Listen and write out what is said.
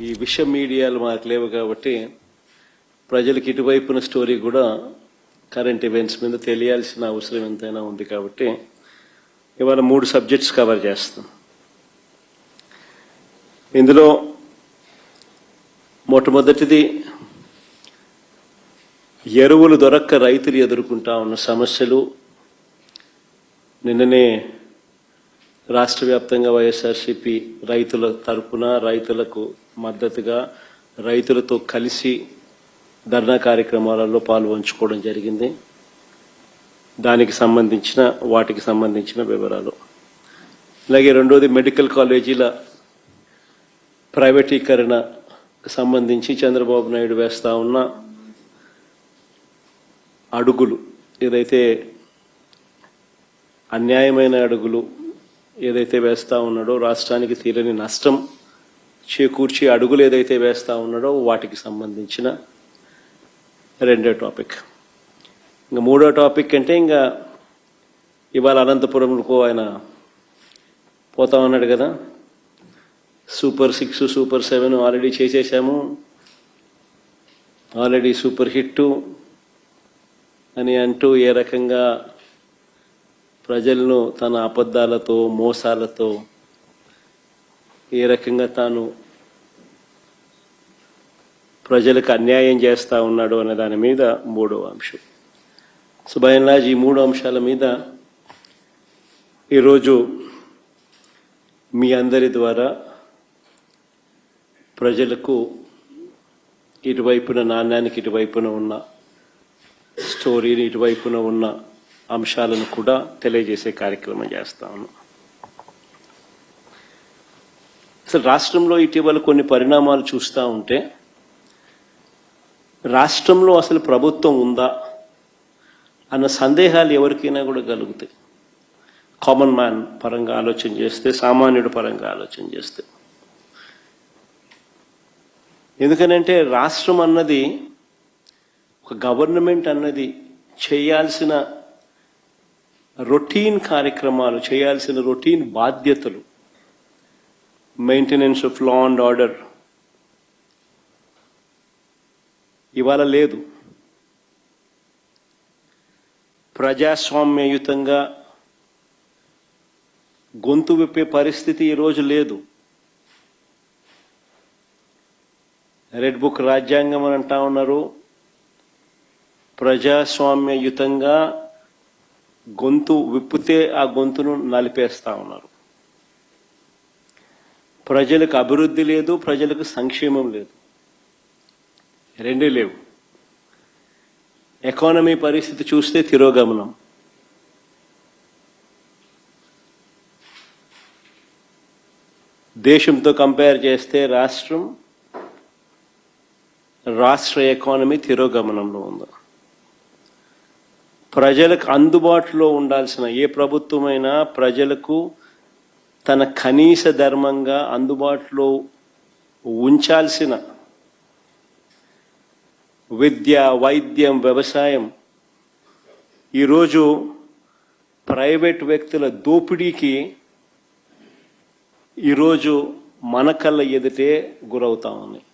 ఈ విష మీడియాలు మాకు లేవు కాబట్టి ప్రజలకు ఇటువైపున స్టోరీ కూడా కరెంట్ ఈవెంట్స్ మీద తెలియాల్సిన అవసరం ఎంతైనా ఉంది కాబట్టి ఇవాళ 3 సబ్జెక్ట్స్ కవర్ చేస్తాం. ఇందులో మొట్టమొదటిది ఎరువులు దొరక్క రైతులు ఎదుర్కొంటా ఉన్న సమస్యలు. నిన్ననే రాష్ట్ర వ్యాప్తంగా వైఎస్ఆర్సీపీ రైతుల తరపున రైతులకు మద్దతుగా రైతులతో కలిసి ధర్నా కార్యక్రమాలలో పాల్పంచుకోవడం జరిగింది. వాటికి సంబంధించిన వివరాలు. అలాగే రెండోది మెడికల్ కాలేజీల ప్రైవేటీకరణకు సంబంధించి చంద్రబాబు నాయుడు వేస్తా ఉన్న అడుగులు, ఏదైతే అన్యాయమైన అడుగులు ఏదైతే వేస్తా ఉన్నాడో, రాష్ట్రానికి తీరని నష్టం చేకూర్చి అడుగులు ఏదైతే వేస్తా ఉన్నాడో వాటికి సంబంధించిన రెండో టాపిక్. ఇంకా మూడో టాపిక్ అంటే ఇంకా ఇవాళ అనంతపురంకు ఆయన పోతా ఉన్నాడు కదా. సూపర్ 6 సూపర్ 7 ఆల్రెడీ చేసేసాము, ఆల్రెడీ సూపర్ హిట్ అని అంటూ ఏ రకంగా ప్రజలను తన అబద్ధాలతో మోసాలతో ఏ రకంగా తాను ప్రజలకు అన్యాయం చేస్తూ ఉన్నాడు అనే దాని మీద మూడవ అంశం. సో బై అండ్ లార్జ్ ఈ 3 అంశాల మీద ఈరోజు మీ అందరి ద్వారా ప్రజలకు ఇటువైపున నాణ్యానికి ఇటువైపున ఉన్న స్టోరీని ఇటువైపున ఉన్న అంశాలను కూడా తెలియజేసే కార్యక్రమం చేస్తా ఉన్నాం. అసలు రాష్ట్రంలో ఇటీవల కొన్ని పరిణామాలు చూస్తూ ఉంటే రాష్ట్రంలో అసలు ప్రభుత్వం ఉందా అన్న సందేహాలు ఎవరికైనా కూడా కలుగుతాయి. కామన్ మ్యాన్ పరంగా ఆలోచన చేస్తే, సామాన్యుడి పరంగా ఆలోచన చేస్తే. ఎందుకనంటే రాష్ట్రం అన్నది, ఒక గవర్నమెంట్ అన్నది చేయాల్సిన రొటీన్ కార్యక్రమాలు, చేయాల్సిన రొటీన్ బాధ్యతలు, maintenance of law and order ఇవాళ లేదు. ప్రజాస్వామ్యయుతంగా గొంతు విప్పే పరిస్థితి ఈరోజు లేదు. రెడ్ బుక్ రాజ్యాంగం అని అంటా ఉన్నారు. ప్రజాస్వామ్యయుతంగా గొంతు విప్పితే ఆ గొంతును నలిపేస్తా ఉన్నారు. ప్రజలకు అభివృద్ధి లేదు, ప్రజలకు సంక్షేమం లేదు, రెండే లేవు. ఎకానమీ పరిస్థితి చూస్తే తిరోగమనం. దేశంతో కంపేర్ చేస్తే రాష్ట్ర ఎకానమీ తిరోగమనంలో ఉంది. ప్రజలకు అందుబాటులో ఉండాల్సిన ఏ ప్రభుత్వమైనా ప్రజలకు తన కనీస ధర్మంగా అందుబాటులో ఉంచాల్సిన విద్య, వైద్యం, వ్యవసాయం ఈరోజు ప్రైవేట్ వ్యక్తుల దోపిడీకి ఈరోజు మన కళ్ళ ఎదుటే గురవుతా ఉన్నాయి.